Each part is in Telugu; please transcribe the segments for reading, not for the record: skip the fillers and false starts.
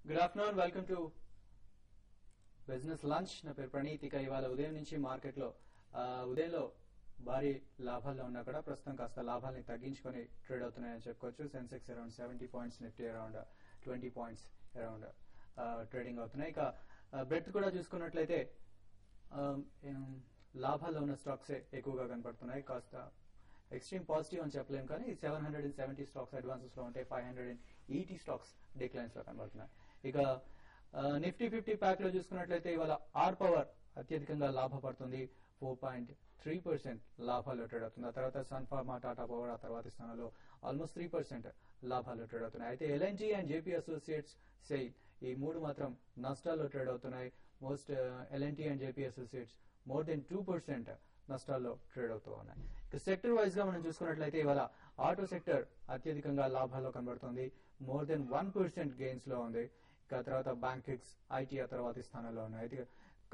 Good afternoon, welcome to business lunch. నా పేరు ప్రణీత్. ఇక ఇవాళ ఉదయం నుంచి మార్కెట్ లో ఉదయంలో భారీ లాభాల్లో ఉన్నా కూడా ప్రస్తుతం కాస్త లాభాలని తగ్గించుకొని ట్రేడ్ అవుతున్నాయని చెప్పుకోవచ్చు. Sensex around 70 points, Nifty around 20 points around trading అవుతున్నాయి. ఇక బ్రెడ్త్ కూడా చూసుకున్నట్లయితే లాభాల్లో ఉన్న స్టాక్సే ఎక్కువగా కనపడుతున్నాయి. కాస్త ఎక్స్ట్రీమ్ పాజిటివ్ అని చెప్పలేము, కానీ 770 స్టాక్స్ అడ్వాన్సెస్ లో ఉంటే 580 స్టాక్స్ డిక్లైన్స్ లో కనబడుతున్నాయి. ఇక నిఫ్టీ 50 ప్యాక్ లో చూసుకున్నట్లయితే ఇవాళ ఆర్ పవర్ అత్యధికంగా లాభపడుతుంది. 4.3% లాభాలు ట్రేడ్ అవుతుంది. ఆ తర్వాత సన్ ఫార్మా, టాటా పవర్ ఆ తర్వాత స్థానంలో ఆల్మోస్ట్ 3% లాభాలు ట్రేడ్ అవుతున్నాయి. అయితే ఎల్ఎన్జీ అండ్ జేపీ అసోసియేట్స్, సెయిల్ ఈ మూడు మాత్రం నష్టాల్లో ట్రేడ్ అవుతున్నాయి. Most LNT and JP Associates more than 2% నష్టాల్లో ట్రేడ్ అవుతూ ఉన్నాయి. ఇక సెక్టర్ వైజ్ గా మనం చూసుకున్నట్లయితే ఇవాళ ఆటో సెక్టర్ అత్యధికంగా లాభాల్లో కనబడుతుంది. మోర్ దెన్ 1% గెయిన్స్ లో ఉంది. ఇక తర్వాత బ్యాంకింగ్స్, ఐటీ ఆ తర్వాతి స్థానంలో ఉన్నాయి. అయితే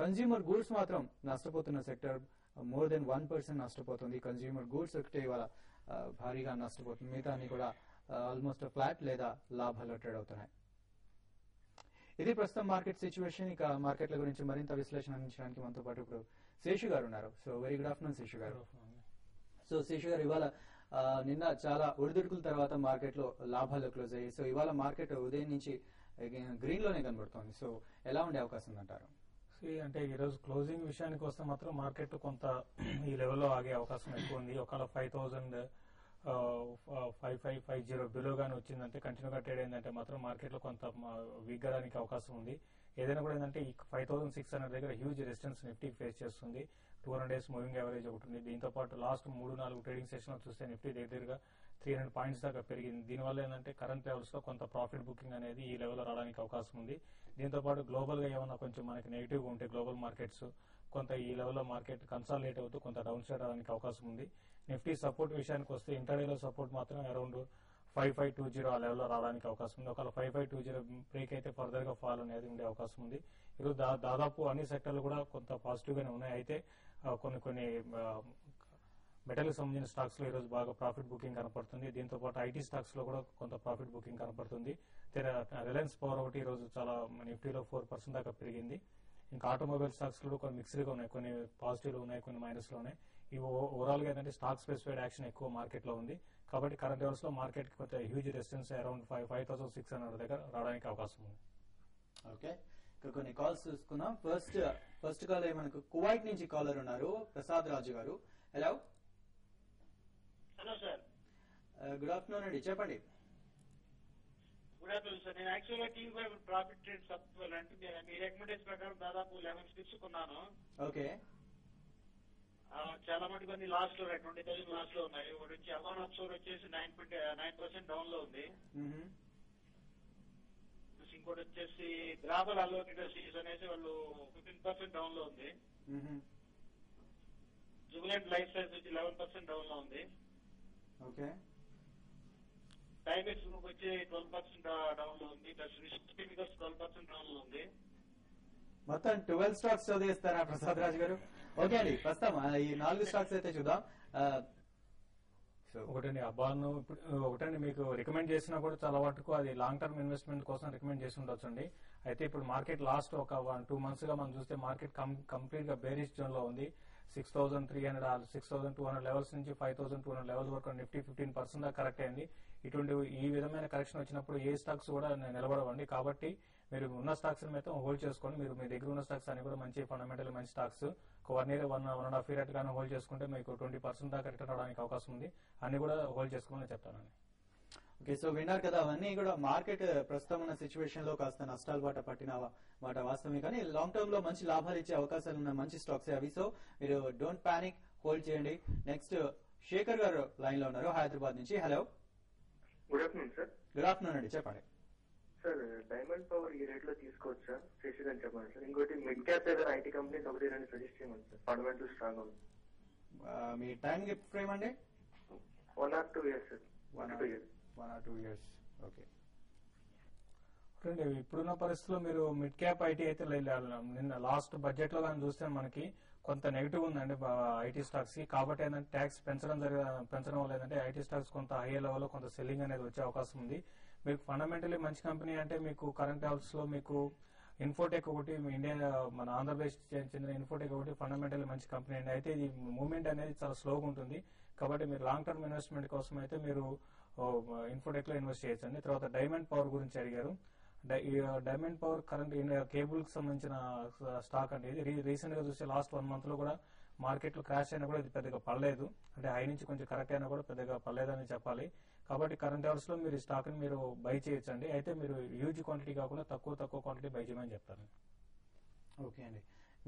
కన్స్యూమర్ గూడ్స్ మాత్రం నష్టపోతున్న సెక్టర్. మోర్ దెన్ 1% నష్టపోతుంది. కన్స్యూమర్ గూడ్స్ ఒకటే ఇవాళ భారీగా నష్టపోతుంది. మిగతా అన్ని కూడా ఆల్మోస్ట్ ఫ్లాట్ లేదా లాభాల్లో ట్రేడ్ అవుతున్నాయి. ఇది ప్రస్తుతం మార్కెట్ సిచ్యువేషన్. ఇక మార్కెట్ల గురించి మరింత విశ్లేషణ అందించడానికి మనతో పాటు ఇప్పుడు శేషు గారు ఉన్నారు. So very good afternoon Seshu గారు. సో శేషు గారు, ఇవాళ నిన్న చాలా ఒడిదుడుకుల తర్వాత మార్కెట్ లో లాభాలు క్లోజ్ అయ్యాయి. సో ఇవాళ మార్కెట్ ఉదయం నుంచి గ్రీన్ లోనే కనబడుతోంది. సో ఎలా ఉండే అవకాశం ఉందంటారు? అంటే ఈ రోజు క్లోజింగ్ విషయానికి వస్తే మాత్రం మార్కెట్ కొంత ఈ లెవెల్లో ఆగే అవకాశం ఎక్కువ ఉంది. ఒకవేళ 5,5550 బిలో గానీ వచ్చిందంటే, కంటిన్యూగా ట్రేడ్ అయిందంటే మాత్రం మార్కెట్ లో కొంత వీక్ గానికి అవకాశం ఉంది. ఏదైనా కూడా ఏంటంటే ఈ 5,600 దగ్గర హ్యూజ్ రెసిస్టెన్స్ నిఫ్టీ ఫేస్ చేస్తుంది. 200 డేస్ మూవింగ్ యావరేజ్ ఒకటి ఉంది. దీంతో పాటు లాస్ట్ 3-4 ట్రేడింగ్ సెషన్ చూస్తే నిఫ్టీ దగ్గరగా 300 పాయింట్స్ దాకా పెరిగింది. దీనివల్ల ఏంటంటే కరెంట్ లెవెల్స్ లో కొంత ప్రాఫిట్ బుకింగ్ అనేది ఈ లెవెల్లో రావడానికి అవకాశం ఉంది. దీంతో పాటు గ్లోబల్ గా ఏమన్నా కొంచెం మనకి నెగిటివ్ గా ఉంటే గ్లోబల్ మార్కెట్స్ కొంత ఈ లెవెల్లో మార్కెట్ కన్సాలిడేట్ అవుతూ కొంత డౌన్ సైడ్ అవడానికి అవకాశం ఉంది. నిఫ్టీ సపోర్ట్ విషయానికి వస్తే ఇంటర్డేలో సపోర్ట్ మాత్రం అరౌండ్ 5520 ఆ లెవెల్లో రావడానికి అవకాశం ఉంది. ఒకవేళ 5520 బ్రేక్ అయితే ఫర్దర్ గా ఫాల్ అనేది ఉండే అవకాశం ఉంది. ఈరోజు దాదాపు అన్ని సెక్టర్లు కూడా కొంత పాజిటివ్ గానే ఉన్నాయి. అయితే కొన్ని మెటల్ కి సంబంధించిన స్టాక్స్ లో ఈ రోజు బాగా ప్రాఫిట్ బుకింగ్ కనపడుతుంది. దీంతో పాటు ఐటీ స్టాక్స్ లో కూడా కొంత ప్రాఫిట్ బుకింగ్ కనపడుతుంది. రిలయన్స్ పవర్ ఒకటి ఈ రోజు చాలా నిఫ్టీలో 4% దాకా పెరిగింది. ఇంకా ఆటోమొబైల్ స్టాక్స్ కూడా కొన్ని మిక్స్డ్ గా ఉన్నాయి, కొన్ని పాజిటివ్ ఉన్నాయి, కొన్ని మైనస్ లో ఉన్నాయి. ఇవి ఓవరాల్ గా ఏంటంటే స్టాక్ స్పెసిఫైడ్ యాక్షన్ ఎక్కువ మార్కెట్ లో ఉంది. కాబట్టి కరెంట్ లెవెల్స్ లో మార్కెట్ కి కొంత హ్యూజ్ రెసిస్టెన్స్ అరౌండ్ 5,600 దగ్గర రావడానికి అవకాశం ఉంది. ఓకే, ఇక్కడ కొన్ని కాల్స్ చూసుకుందాం. ఫస్ట్ కాల్ మనకు కువైట్ నుంచి కాలర్ ఉన్నారు, ప్రసాద్ రాజు గారు. Hello. Hello sir. Good afternoon అండి, చెప్పండి. Good afternoon sir. నేను యాక్చువల్గా టీవీ ప్రాఫిట్ ట్రేడ్ సబ్స్క్రైబ్ అంటే మీ రికమెండేషన్ ప్రకారం దాదాపు 11 స్టిప్స్ కొన్నాను. ఓకే. చాలా మటుకు అన్ని లాస్ట్ లో 20,000 లాస్ట్ లో ఉన్నాయి. ఒకటి వచ్చి అవాన్ అప్సోర్ వచ్చేసి 9% డౌన్ లో ఉంది. ఇంకోటి వచ్చేసి గ్రాబల్ అలోకేటర్ సీరీస్ అనేసి వాళ్ళు 15% డౌన్ లో ఉంది. జుబిలెంట్ లైఫ్ సైన్స్ వచ్చి 11% డౌన్ లో ఉంది. ఓకే. టైమెక్స్ గ్రూప్ వచ్చి 12% డౌన్ లో ఉంది. ప్లస్ కెమికల్స్ 12% డౌన్ లో ఉంది. మొత్తం 12 స్టాక్స్ చదివిస్తారా ప్రసాద్ రాజు గారు? ఓకే అండి, ప్రస్తుతం ఈ 4 స్టాక్స్ అయితే చూద్దాం. ఒకటండి అబాన్, ఒకటండి మీకు రికమెండ్ చేసినా కూడా చాలా వరకు అది లాంగ్ టర్మ్ ఇన్వెస్ట్మెంట్ కోసం రికమెండ్ చేసి ఉండొచ్చు అండి. అయితే ఇప్పుడు మార్కెట్ లాస్ట్ ఒక 1-2 మంత్స్ గా మనం చూస్తే మార్కెట్ కంప్లీట్ గా బేరిష్ జోన్ లో ఉంది. 6,300 6,200 లెవెల్స్ నుంచి 5,200 లెవెల్స్ వరకు నిఫ్టీ 15% దాకా కరెక్ట్ అయింది. ఇటువంటి ఈ విధమైన కరెక్షన్ వచ్చినప్పుడు ఏ స్టాక్స్ కూడా నిలబడవండి. కాబట్టి మీరు ఉన్న స్టాక్స్ మొత్తం హోల్డ్ చేసుకోండి. మీరు మీ దగ్గర ఉన్న స్టాక్స్ అన్ని కూడా మంచి ఫండమెంటల్ మంచి స్టాక్స్ 1 year 1.5 year గానే హోల్డ్ చేసుకుంటే మీకు 20% దాకా రిటర్న్ రావడానికి అవకాశం ఉంది. అన్ని కూడా హోల్డ్ చేసుకోమని చెప్తానండి. ఓకే, సో విన్నారు కదా, అవన్నీ కూడా మార్కెట్ ప్రస్తుతం ఉన్న సిచ్యువేషన్ లో కాస్త నష్టాలు బాట పట్టిన మాట వాస్తవమే, కానీ లాంగ్ టర్మ్ లో మంచి లాభాలు ఇచ్చే అవకాశాలు ఉన్న మంచి స్టాక్స్ అవి. సో మీరు డోంట్ పానిక్, హోల్డ్ చేయండి. నెక్స్ట్ శేఖర్ గారు లైన్ లో ఉన్నారు హైదరాబాద్ నుంచి. Hello. Good afternoon sir. Good afternoon అండి, చెప్పండి. సార్ డైమండ్ పవర్ ఈ రేట్ లో తీసుకోవచ్చు సార్, శశి అని చెప్పండి సార్. ఇంకోటి మిడ్ క్యాప్ ఏదైనా ఐటీ కంపెనీస్ 1-2 సజెస్ట్ చేయమని సార్, ఫండమెంటల్ స్ట్రాంగ్ ఉంది. మీ టైం ఫ్రేమ్ అండి? 1 or 2 years sir. 1 or 2 years. Okay. ఇప్పుడున్న పరిస్థితుల్లో మీరు మిడ్ క్యాప్ ఐటీ అయితే నిన్న లాస్ట్ బడ్జెట్ లో కానీ చూస్తే మనకి కొంత నెగిటివ్ ఉందండి ఐటీ స్టాక్స్ కి. కాబట్టి ఏంటంటే ట్యాక్స్ పెంచడం వల్ల ఏంటంటే ఐటీ స్టాక్స్ కొంత హై లెవెల్లో కొంత సెల్లింగ్ అనేది వచ్చే అవకాశం ఉంది. మీకు ఫండమెంటలీ మంచి కంపెనీ అంటే మీకు కరెంట్ హౌస్ లో మీకు ఇన్ఫోటెక్ ఒకటి, ఇండియా మన ఆంధ్రప్రదేశ్ చెందిన ఇన్ఫోటెక్ ఒకటి ఫండమెంటల్లీ మంచి కంపెనీ అండి. అయితే ఇది మూవ్మెంట్ అనేది చాలా స్లోగా ఉంటుంది. కాబట్టి మీరు లాంగ్ టర్మ్ ఇన్వెస్ట్మెంట్ కోసం అయితే మీరు ఇన్ఫోటెక్ లో ఇన్వెస్ట్ చేయొచ్చండి. తర్వాత డైమండ్ పవర్ గురించి అడిగారు. డైమండ్ పవర్ కరెంట్ కేబుల్ కి సంబంధించిన స్టాక్ అండి. ఇది రీసెంట్ గా చూస్తే లాస్ట్ 1 month లో కూడా మార్కెట్ లో క్రాష్ అయినా కూడా ఇది పెద్దగా పడలేదు. అంటే హై నుంచి కొంచెం కరెక్ట్ అయినా కూడా పెద్దగా పడలేదని చెప్పాలి. కాబట్టి కరెంట్ అవర్స్ లో మీరు స్టాక్ ని మీరు బై చేయొచ్చండి. అయితే మీరు హ్యూజ్ క్వాంటిటీ కాకుండా తక్కువ క్వాంటిటీ బై చేయమని చెప్తాను. ఓకే అండి.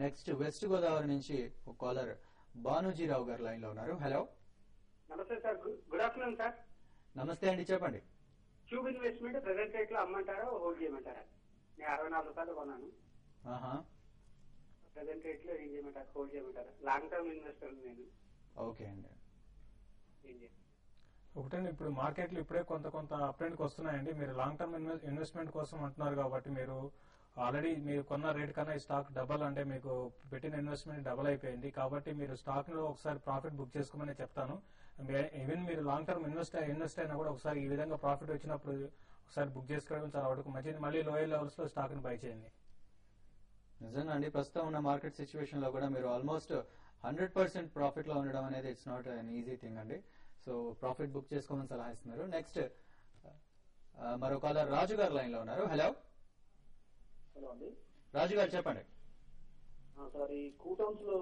నెక్స్ట్ వెస్ట్ గోదావరి నుంచి ఒక కాలర్ భానుజీరావు గారు లైన్ లో ఉన్నారు. హలో, నమస్తే సార్. Good afternoon sir. నమస్తే అండి, చెప్పండి. క్యూబ్ ఇన్వెస్ట్మెంట్ ప్రెసెంట్ రేట్ లో అమ్మంటారా హోల్డ్ చేయమంటారా? నేను 64 రూపాయలు కొన్నాను. ప్రెసెంట్ రేట్ లో ఏం చేయమంటారు, హోల్డ్ చేయమంటారా? లాంగ్ టర్మ్ ఇన్వెస్టర్ నేను. ఓకే అండి. ఏం చేయాలి? ఒకటండి, ఇప్పుడు మార్కెట్లు ఇప్పుడే కొంత అప్ ట్రెండ్ కి వస్తున్నాయండి. మీరు లాంగ్ టర్మ్ ఇన్వెస్ట్మెంట్ కోసం అంటున్నారు కాబట్టి మీరు ఆల్రెడీ మీరు కొన్న రేట్ కన్నా ఈ స్టాక్ డబల్, అంటే మీకు పెట్టిన ఇన్వెస్ట్మెంట్ డబల్ అయిపోయింది. కాబట్టి మీరు స్టాక్ లో ఒకసారి ప్రాఫిట్ బుక్ చేసుకోమని చెప్తాను. ఈవెన్ మీరు లాంగ్ టర్మ్ ఇన్వెస్ట్ అయినా కూడా ఒకసారి ఈ విధంగా ప్రాఫిట్ వచ్చినప్పుడు ఒకసారి బుక్ చేసుకోవడం చాలా వరకు మంచిది. మళ్ళీ లోయర్ లెవెల్స్ లో స్టాక్ ని బై చేయండి. నిజంగా అండి, ప్రస్తుతం ఉన్న మార్కెట్ సిచ్యువేషన్ లో కూడా మీరు ఆల్మోస్ట్ 100% ప్రాఫిట్ లో ఉండడం అనేది it's not an easy thing అండి. సో ప్రాఫిట్ బుక్ చేసుకోమని సలహా ఇస్తున్నారు. నెక్స్ట్ మరో కాలర్ రాజు గారు లైన్ లో ఉన్నారు. హలో, హలో అండి. రాజు గారు చెప్పండి. సార్, ఈ కూటౌన్స్ లో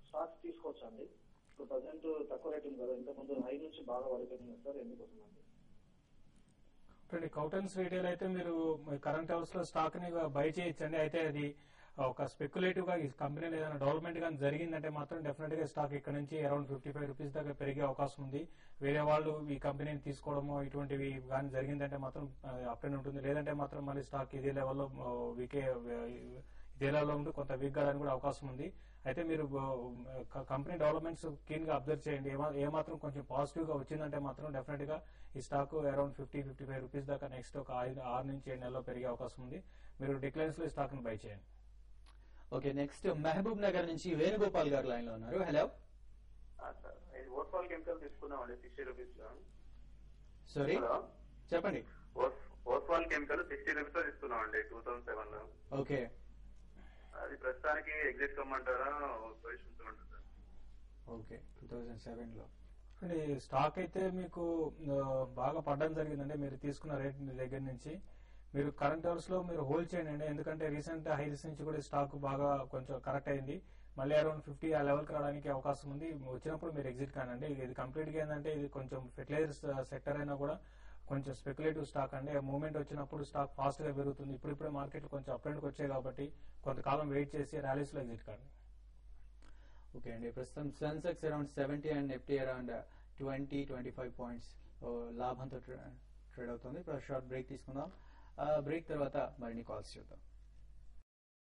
స్టాక్స్ తీసుకోవచ్చా అండి? ఇప్పుడు ప్రజెంట్ తక్కువ రేట్ ఉంది కదా, ఇంతకుముందు హై నుంచి బాగా పడిపోయింది సార్, ఎందుకోసం అండి? కౌటన్స్ రీటైల్ అయితే మీరు కరెంట్ హౌస్ లో స్టాక్ ని బై చేయొచ్చండి. అయితే అది ఒక స్పెక్యులేటివ్ గా ఈ కంపెనీలో ఏదైనా డెవలప్మెంట్ కానీ జరిగిందంటే మాత్రం డెఫినెట్ గా స్టాక్ ఇక్కడ నుంచి అరౌండ్ 55 రూపీస్ దాకా పెరిగే అవకాశం ఉంది. వేరే వాళ్ళు ఈ కంపెనీని తీసుకోవడమో ఇటువంటివి కానీ జరిగిందంటే మాత్రం అప్ అండ్ ఉంటుంది. లేదంటే మాత్రం మళ్ళీ స్టాక్ ఇదే లెవెల్లో ఇదే లెవెల్లో ఉండి కొంత వీక్ కావడానికి కూడా అవకాశం ఉంది. అయితే మీరు కంపెనీ డెవలప్మెంట్స్ క్లీన్ గా అబ్జర్వ్ చేయండి. ఏమాత్రం కొంచెం పాజిటివ్ గా వచ్చిందంటే మాత్రం డెఫినెట్ గా ఈ స్టాక్ అరౌండ్ 50-55 రూపీస్ దాకా నెక్స్ట్ ఒక 6 నుంచి 7 నెలల్లో పెరిగే అవకాశం ఉంది. మీరు డిక్లైన్స్ లో స్టాక్ ని బై చేయండి. ఓకే, నెక్స్ట్ మహబూబ్ నగర్ నుంచి వేణుగోపాల్ గారు లైన్ లో ఉన్నారు. హలో సార్, ఇది ఓర్ఫాల్ కెమికల్ తీసుకున్నామండి 60 రూపీస్. సారీ, చెప్పండి. ఓర్ఫాల్ కెమికల్ 60 రూపీస్ తీసుకున్నామండి 2007 లో. ఓకే, అది ప్రస్తుతానికి ఎగ్జిట్ కమ్మంటారా, పొజిషన్ ఉంటుందా? ఓకే, 2007 లో స్టాక్ అయితే మీకు బాగా పడడం జరిగిందంటే మీరు తీసుకున్న రేట్ దగ్గర నుంచి మీరు కరెంట్ అవర్స్ లో మీరు హోల్డ్ చేయండి. ఎందుకంటే రీసెంట్ హైస్ నుంచి కూడా స్టాక్ బాగా కొంచెం కరెక్ట్ అయింది. మళ్ళీ అరౌండ్ 50 ఆ లెవెల్ కి రావడానికి అవకాశం ఉంది. వచ్చినప్పుడు మీరు ఎగ్జిట్ కానండి. ఇది కంప్లీట్ గా ఏంటంటే ఇది కొంచెం ఫెర్టిలైజర్స్ సెక్టర్ అయినా కూడా కొంచెం స్పెక్యులేటివ్ స్టాక్ అండి. మూవ్మెంట్ వచ్చినప్పుడు స్టాక్ ఫాస్ట్ గా పెరుగుతుంది. ఇప్పుడిప్పుడే మార్కెట్ కొంచెం అప్ ట్రెండ్ కి వచ్చాయి కాబట్టి కొంతకాలం వెయిట్ చేసి ర్యాలీస్ లో ఎగ్జిట్ కాండి. ఓకే అండి, ప్రస్తుతం Sensex around 70 and Nifty around 20-25 points లాభంతో ట్రేడ్ అవుతుంది. ఇప్పుడు షార్ట్ బ్రేక్ తీసుకుందాం. బ్రేక్ తర్వాత మరిన్ని కాల్స్ చూద్దాం.